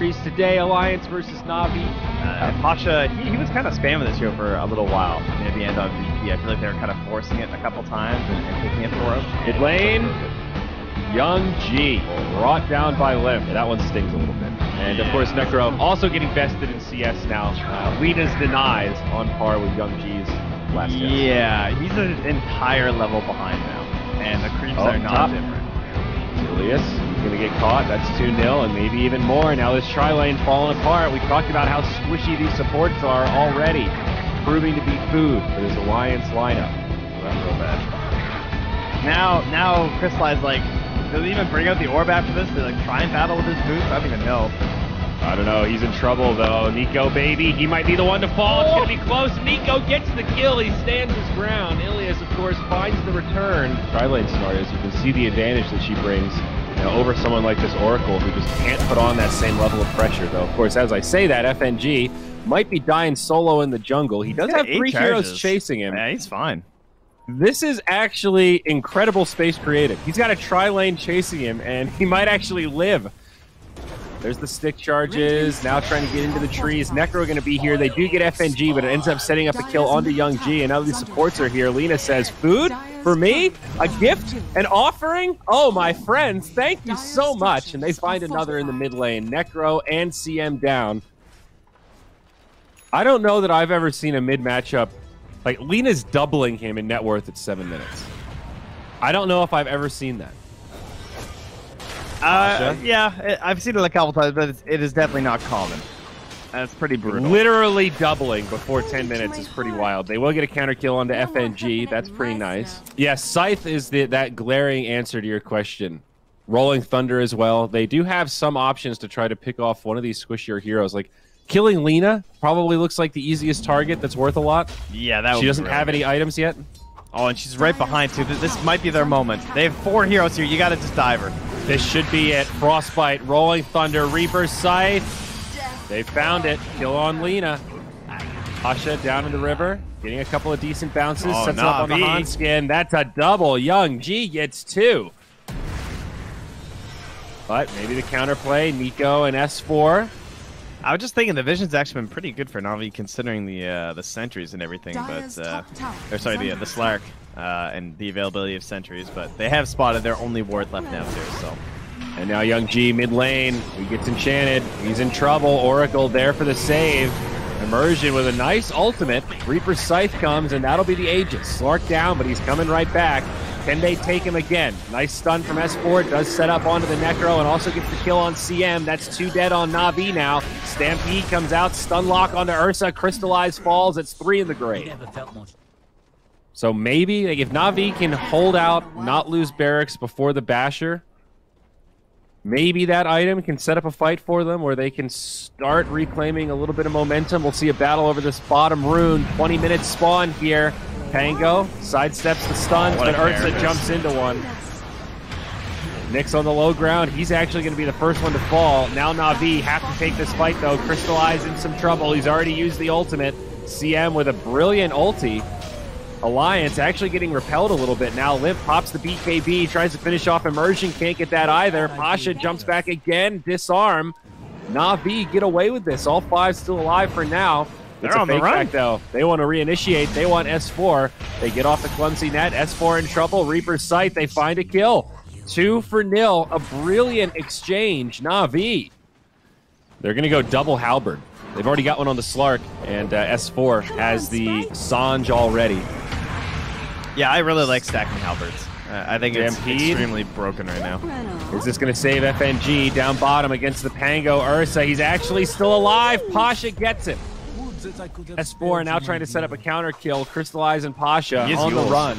series today, Alliance versus Navi. Pasha, he was kind of spamming this hero for a little while near the end on VP. I feel like they were kind of forcing it a couple times and taking it for him. Mid lane, Young G brought down by Limp. That one stings a little bit. And of course, Necro also getting vested in CS now. Lena's denies on par with Young G's last test. Yeah, he's an entire level behind now. And the creeps are not different. Julius, he's going to get caught. That's 2-0 and maybe even more. Now this tri-lane falling apart. We talked about how squishy these supports are already, proving to be food for this Alliance lineup. That's real bad. Now Crystallize, like, does he even bring out the orb after this? They like try and battle with his boots? I don't even know. I don't know. He's in trouble though. Nico, baby, he might be the one to fall. It's gonna be close. Nico gets the kill. He stands his ground. Ilias, of course, finds the return. Tri-lane scenarios, you can see the advantage that she brings, you know, over someone like this Oracle who just can't put on that same level of pressure. Though, of course, as I say that, FNG might be dying solo in the jungle. He does have 3 heroes chasing him. Yeah, he's fine. This is actually incredible space creative. He's got a tri-lane chasing him, and he might actually live. There's the stick charges, now trying to get into the trees. Necro going to be here. They do get FNG, but it ends up setting up a kill onto Young G, and now these supports are here. Lena says, food for me? A gift? An offering? Oh, my friends, thank you so much. And they find another in the mid lane. Necro and CM down. I don't know that I've ever seen a mid matchup. Like, Lena's doubling him in net worth at 7 minutes. I don't know if I've ever seen that. Yeah, I've seen it a couple times, but it is definitely not common. That's pretty brutal. Literally doubling before 10 minutes is pretty wild. They will get a counter kill onto FNG. That's pretty nice. Yeah, Scythe is that glaring answer to your question. Rolling Thunder as well. They do have some options to try to pick off one of these squishier heroes. Like, killing Lena probably looks like the easiest target that's worth a lot. Yeah, that would She doesn't have any items yet. Oh, and she's right behind, too. This might be their moment. They have 4 heroes here. You got to just dive her. This should be it. Frostbite, Rolling Thunder, Reaper Scythe. They found it. Kill on Lena. Pasha down in the river, getting a couple of decent bounces. Sets up on the Hanskin. That's a double. Young G gets 2. But maybe the counterplay. Nico and S4. I was just thinking the vision's actually been pretty good for Navi considering the sentries and everything, but or sorry, the Slark and the availability of sentries, but they have spotted their only ward left now too. So, and now Young G mid lane, he gets enchanted, he's in trouble. Oracle there for the save. Immersion with a nice ultimate. Reaper Scythe comes, and that'll be the Aegis. Slark down, but he's coming right back. Can they take him again? Nice stun from S4. Does set up onto the Necro and also gets the kill on CM. That's 2 dead on Navi now. Stampede comes out. Stun lock onto Ursa. Crystallize falls. It's 3 in the grave. So maybe like, if Navi can hold out, not lose barracks before the Basher, maybe that item can set up a fight for them where they can start reclaiming a little bit of momentum. We'll see a battle over this bottom rune. 20 minutes spawn here. Pango sidesteps the stuns, but Ursa jumps into one. Nyx on the low ground. He's actually going to be the first one to fall. Now Navi have to take this fight, though. Crystallize in some trouble. He's already used the ultimate. CM with a brilliant ulti. Alliance actually getting repelled a little bit now. Limp pops the BKB, tries to finish off Immersion. Can't get that either. Pasha jumps back again. Disarm. Navi get away with this. All 5 still alive for now. It's a fake back, though. They want to reinitiate. They want S4. They get off the clumsy net. S4 in trouble. Reaper's Sight. They find a kill. 2-0. A brilliant exchange. Navi. They're going to go double halberd. They've already got one on the Slark, and S4 has the Sange already. Yeah, I really like stacking halberds. I think it's extremely broken right now. Is this going to save FNG down bottom against the Pango Ursa? He's actually still alive. Pasha gets him. S4 now trying to set up a counter kill. Crystallize and Pasha on the run.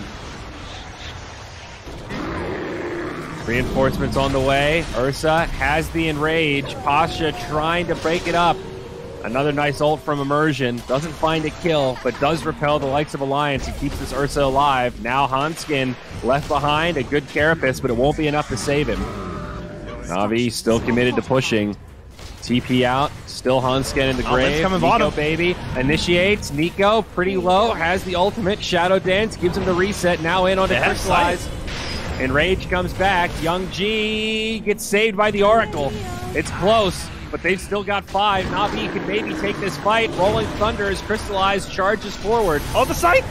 Reinforcements on the way. Ursa has the enrage. Pasha trying to break it up. Another nice ult from Immersion. Doesn't find a kill, but does repel the likes of Alliance. He keeps this Ursa alive. Now Hanskin left behind. A good carapace, but it won't be enough to save him. Navi still committed to pushing. TP out. Still Hanskin in the grave. Coming Nico, bottom. baby. Initiates. Nico, pretty low. Has the ultimate. Shadow Dance. Gives him the reset. Now in on the Crystallize. Enrage comes back. Young G gets saved by the Oracle. It's close. but they've still got 5. Navi can maybe take this fight. Rolling Thunder as Crystallize charges forward. Oh, the sight!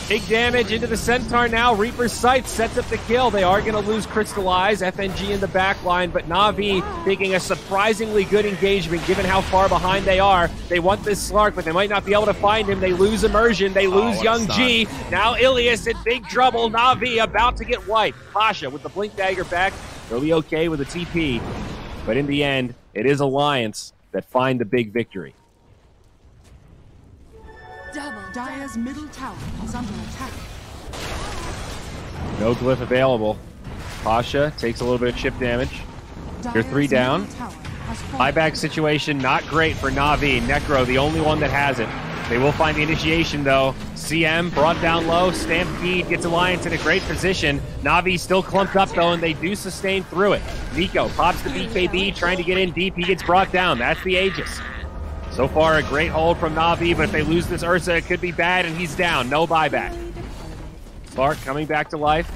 Big damage into the Centaur now. Reaper's Sight sets up the kill. They are going to lose Crystallize. FNG in the back line, but Navi taking a surprisingly good engagement given how far behind they are. They want this Slark, but they might not be able to find him. They lose Immersion. They lose Young G. Now Ilias in big trouble. Navi about to get wiped. Pasha with the Blink Dagger back. They'll be okay with a TP. But in the end, it is Alliance that find the big victory. Dire's middle tower is under attack. No glyph available. Pasha takes a little bit of chip damage. You're 3 down. Buyback situation not great for Navi. Necro, the only one that has it. They will find the initiation, though. CM brought down low. Stampede gets Alliance in a great position. Navi still clumped up, though, and they do sustain through it. Nico pops the BKB, trying to get in deep. He gets brought down. That's the Aegis. So far, a great hold from Navi, but if they lose this Ursa, it could be bad, and he's down. No buyback. Slark coming back to life.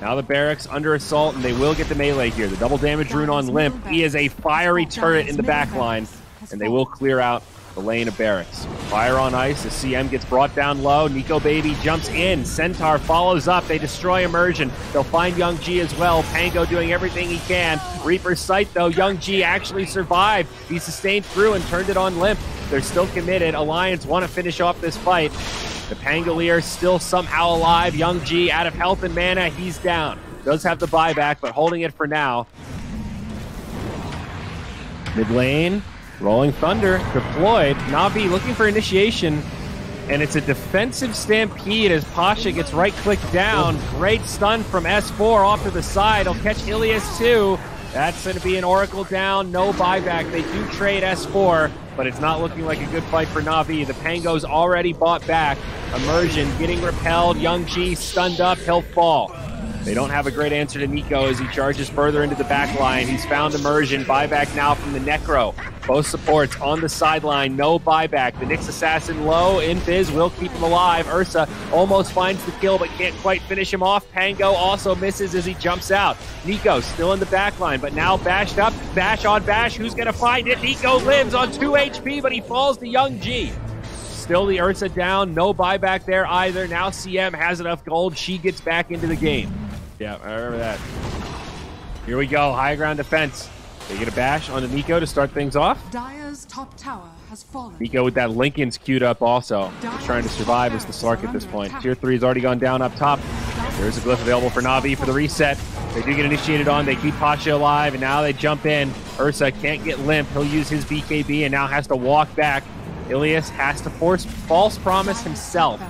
Now the barracks under assault, and they will get the melee here. The double damage rune on Limp. He is a fiery turret in the back line, and they will clear out the lane of barracks. Fire on ice as CM gets brought down low. Nico Baby jumps in. Centaur follows up. They destroy Immersion. They'll find Young G as well. Pango doing everything he can. Reaper's Sight, though. Young G actually survived. He sustained through and turned it on Limp. They're still committed. Alliance want to finish off this fight. The Pangolier still somehow alive. Young G out of health and mana. He's down. Does have the buyback, but holding it for now. Mid lane. Rolling Thunder deployed. Navi looking for initiation, and it's a defensive stampede as Pasha gets right-clicked down. Great stun from S4 off to the side. He'll catch Ilias too. That's going to be an Oracle down. No buyback. They do trade S4, but it's not looking like a good fight for Navi. The Pango's already bought back. Immersion getting repelled. Young G stunned up. He'll fall. They don't have a great answer to Nico as he charges further into the back line. He's found Immersion. Buyback now from the Necro. Both supports on the sideline. No buyback. The Nyx Assassin low. Invis will keep him alive. Ursa almost finds the kill but can't quite finish him off. Pango also misses as he jumps out. Nico still in the back line, but now bashed up. Bash on Bash. Who's going to find it? Nico lives on 2 HP, but he falls to Young G. Still the Ursa down. No buyback there either. Now CM has enough gold. She gets back into the game. Yeah, I remember that. Here we go. High ground defense. They get a bash onto Nico to start things off. Dire's top tower has fallen. Nico with that Lincoln's queued up also. He's trying to survive as the Slark at this point. Tier 3 has already gone down up top. There's a glyph available for Navi for the reset. They do get initiated on. They keep Pasha alive, and now they jump in. Ursa can't get Limp. He'll use his BKB and now has to walk back. Ilias has to force False Promise himself.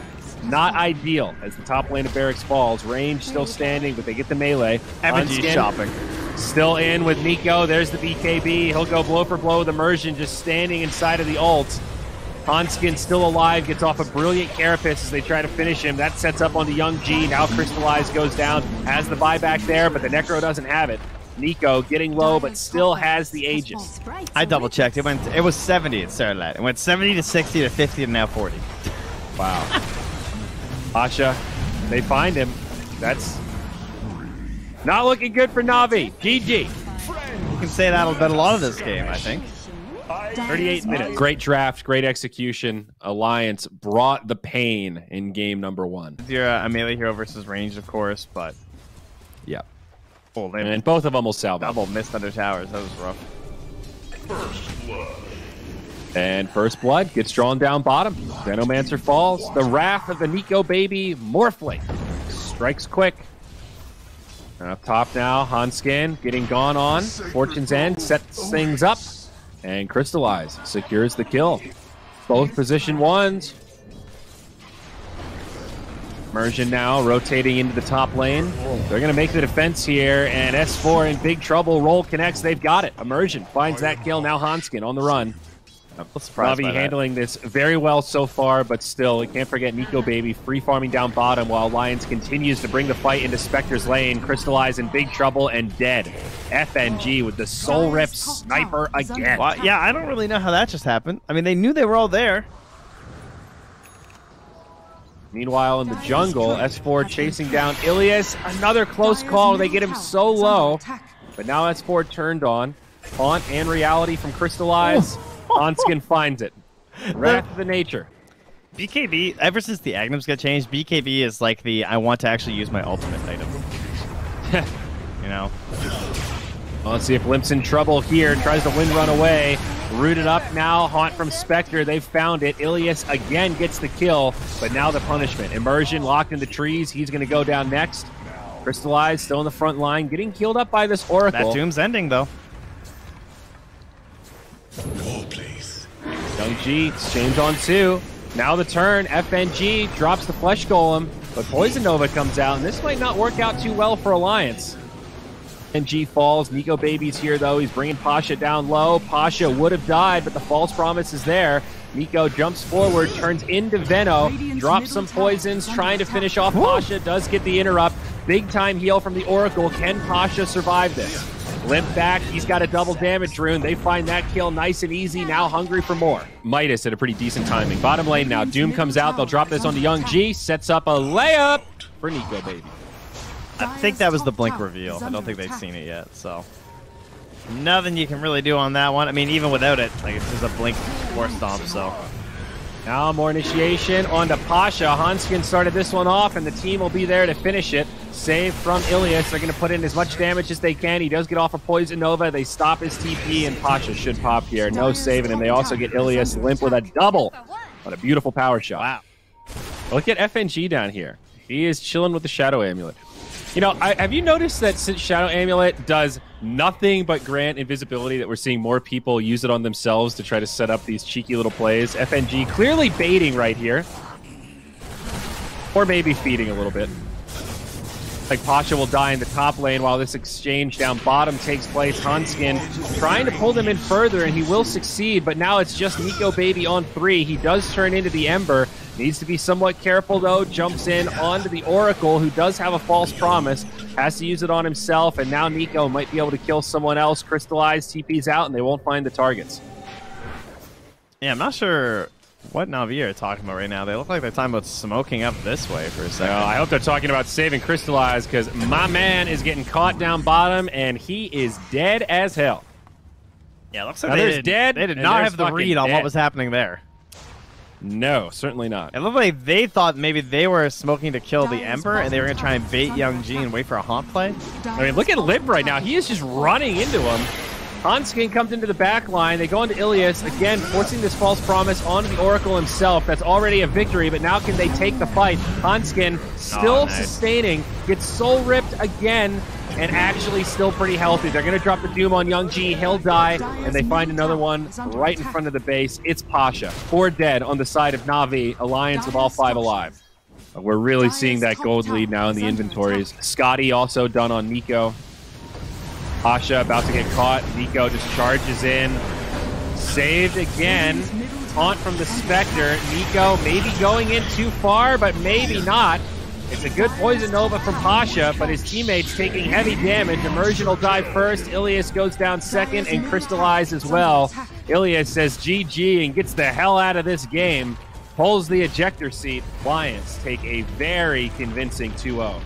Not ideal as the top lane of barracks falls. Range still standing, but they get the melee. FNG shopping. Still in with Nico. There's the BKB. He'll go blow for blow with Immersion, just standing inside of the ult. Hanskin still alive, gets off a brilliant carapace as they try to finish him. That sets up on the Young G. Now Crystallize goes down, has the buyback there, but the Necro doesn't have it. Nico getting low, but still has the Aegis. I double checked. It was 70 it started at. It went 70 to 60 to 50 and now 40. Wow. Pasha, they find him. That's not looking good for Navi. GG. You can say that about a lot of this game, I think. 38 minutes. Great draft, great execution. Alliance brought the pain in game number 1. You're a melee hero versus ranged, of course, but yeah. Oh, and both of them will salvage. Double missed under towers. That was rough. First blood. And First Blood gets drawn down bottom. Venomancer falls. The Wrath of the Nico Baby Morphling strikes quick. And up top now, Hanskin getting gone on. Fortune's End sets things up. And Crystallize secures the kill. Both position ones. Immersion now rotating into the top lane. They're going to make the defense here, and S4 in big trouble. Roll connects. They've got it. Immersion finds that kill. Now Hanskin on the run. Navi handling this very well so far, but still, we can't forget Nico Baby free farming down bottom while Alliance continues to bring the fight into Spectre's lane. Crystallize in big trouble and dead. FNG with the Soul Rip Sniper again. Well, yeah, I don't really know how that just happened. I mean, they knew they were all there. Meanwhile, in the jungle, S4 chasing down Ilias. Another close call. They get him so low, but now S4 turned on. Haunt and Reality from Crystallize. Hanskin finds it. Wrath of the Nature. BKB, ever since the Aghanim's got changed, BKB is like the I want to actually use my ultimate item. You know? Well, let's see if Limp's in trouble here. Tries to wind run away. Rooted up now. Haunt from Spectre. They've found it. Ilias again gets the kill, but now the punishment. Immersion locked in the trees. He's going to go down next. Crystallize still in the front line. Getting healed up by this Oracle. That Doom's ending, though. Young G, exchange on 2. Now the turn. FNG drops the Flesh Golem, but Poison Nova comes out, and this might not work out too well for Alliance. FNG falls. Nico Baby's here, though. He's bringing Pasha down low. Pasha would have died, but the false promise is there. Nico jumps forward, turns into Veno, drops some poisons, trying to finish off Pasha, does get the interrupt. Big time heal from the Oracle. Can Pasha survive this? Limp back, he's got a double damage rune. They find that kill nice and easy, now hungry for more. Midas at a pretty decent timing. Bottom lane now, Doom comes out, they'll drop this onto Young G, sets up a layup for Nico Baby. I think that was the blink reveal. I don't think they've seen it yet, so. Nothing you can really do on that one. I mean, even without it, like it's just a blink force stomp, so. Now more initiation onto Pasha. Hanskin started this one off, and the team will be there to finish it. Save from Ilias. They're going to put in as much damage as they can. He does get off a Poison Nova. They stop his TP, and Pasha should pop here. No saving him. They also get Ilias Limp with a double. What a beautiful power shot. Wow. Look at FNG down here. He is chilling with the Shadow Amulet. You know, have you noticed that since Shadow Amulet does nothing but grant invisibility, that we're seeing more people use it on themselves to try to set up these cheeky little plays? FNG clearly baiting right here. Or maybe feeding a little bit. Like Pasha will die in the top lane while this exchange down bottom takes place. Hanskin trying to pull them in further, and he will succeed, but now it's just Nico Baby on 3. He does turn into the Ember. Needs to be somewhat careful, though. Jumps in onto the Oracle, who does have a false promise. Has to use it on himself, and now Nico might be able to kill someone else. Crystallize, TP's out, and they won't find the targets. Yeah, I'm not sure what Navi are talking about right now. They look like they're talking about smoking up this way for a second. I hope they're talking about saving Crystallize, because my man is getting caught down bottom, and he is dead as hell. Yeah, looks like they did not have the read on what was happening there. No, certainly not. It looked like they thought maybe they were smoking to kill the Ember, and they were going to try and bait Young G and wait for a haunt play. I mean, look at Limp right now. He is just running into him. Hanskin comes into the back line. They go into Ilias, again, forcing this false promise onto the Oracle himself. That's already a victory, but now can they take the fight? Hanskin still sustaining, gets soul ripped again, and actually still pretty healthy. They're going to drop the Doom on Young G. He'll die, and they find another one right in front of the base. It's Pasha. 4 dead on the side of Navi. Alliance with all 5 alive. We're really seeing that gold lead now in the inventories. Scotty also done on Nico. Pasha about to get caught. Nico just charges in. Saved again. Taunt from the Spectre. Nico maybe going in too far, but maybe not. It's a good Poison Nova from Pasha, but his teammates taking heavy damage. Immersion will die first. Ilias goes down second, and Crystallize as well. Ilias says GG and gets the hell out of this game. Pulls the ejector seat. Lions take a very convincing 2-0.